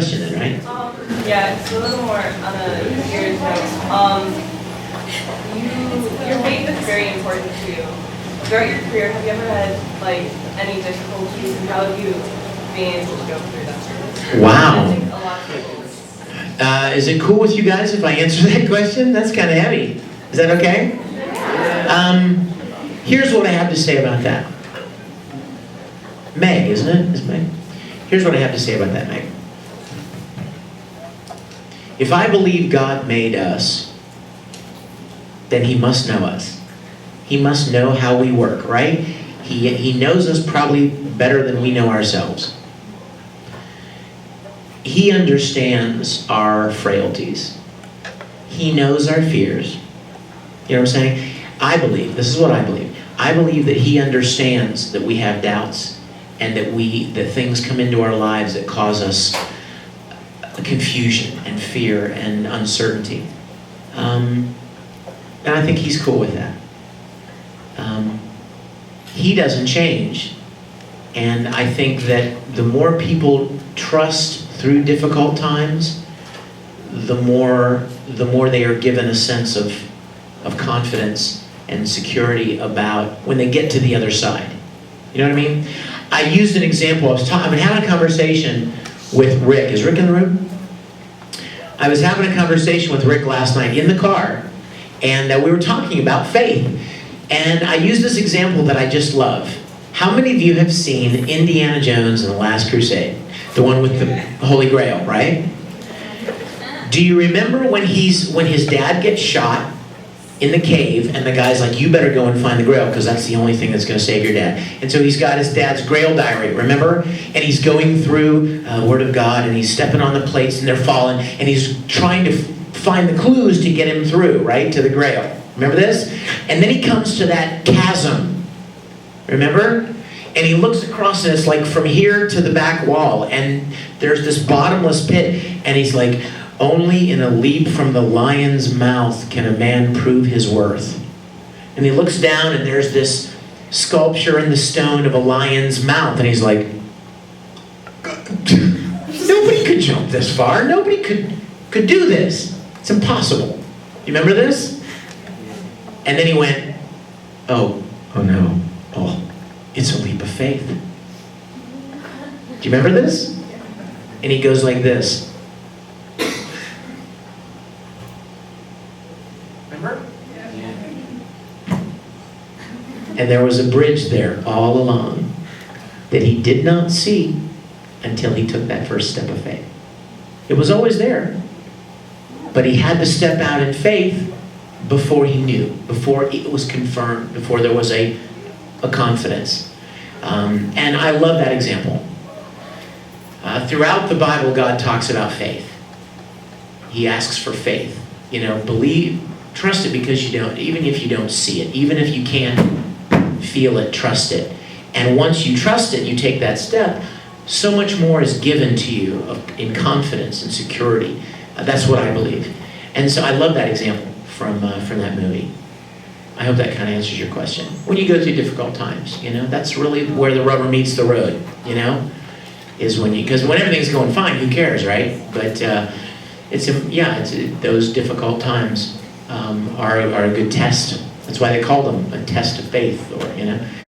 question then, right? Yeah, it's a little more on a serious note. Your faith is very important to you. Throughout your career, have you ever had like any difficulties, and how have you been able to go through that? Wow. I think a lot of people. Is it cool with you guys if I answer that question? That's kind of heavy. Is that okay? Here's what I have to say about that. Meg, isn't it? Is Meg? Here's what I have to say about that, Meg. If I believe God made us, then He must know us. He must know how we work, right? He knows us probably better than we know ourselves. He understands our frailties. He knows our fears. You know what I'm saying? I believe, this is what I believe. I believe that He understands that we have doubts and that things come into our lives that cause us confusion and fear and uncertainty. And I think He's cool with that. He doesn't change. And I think that the more people trust through difficult times, the more they are given a sense of confidence and security about when they get to the other side. You know what I mean? I used an example. I've been having a conversation with Rick. Is Rick in the room? I was having a conversation with Rick last night in the car, and we were talking about faith. And I used this example that I just love. How many of you have seen Indiana Jones and the Last Crusade? The one with the Holy Grail, right? Do you remember when his dad gets shot in the cave, and the guy's like, you better go and find the Grail, because that's the only thing that's going to save your dad. And so he's got his dad's Grail diary, remember? And he's going through Word of God, and he's stepping on the plates, and they're falling, and he's trying to find the clues to get him through, right, to the Grail. Remember this? And then he comes to that chasm, remember? And he looks across, and it's like from here to the back wall, and there's this bottomless pit, and he's like, only in a leap from the lion's mouth can a man prove his worth. And he looks down, and there's this sculpture in the stone of a lion's mouth, and he's like, nobody could jump this far. Nobody could do this. It's impossible. You remember this? And then he went, oh no, it's a leap of faith. Do you remember this? And he goes like this. Remember? And there was a bridge there all along that he did not see until he took that first step of faith. It was always there. But he had to step out in faith before he knew, before it was confirmed, before there was a confidence. And I love that example. Throughout the Bible, God talks about faith. He asks for faith. You know, believe, trust it because you don't, even if you don't see it, even if you can't feel it, trust it. And once you trust it, you take that step, so much more is given to you in confidence and security. That's what I believe. And so I love that example from that movie. I hope that kind of answers your question. When you go through difficult times, you know, that's really where the rubber meets the road, you know, is when because when everything's going fine, who cares, right? But those difficult times are a good test. That's why they call them a test of faith, or, you know.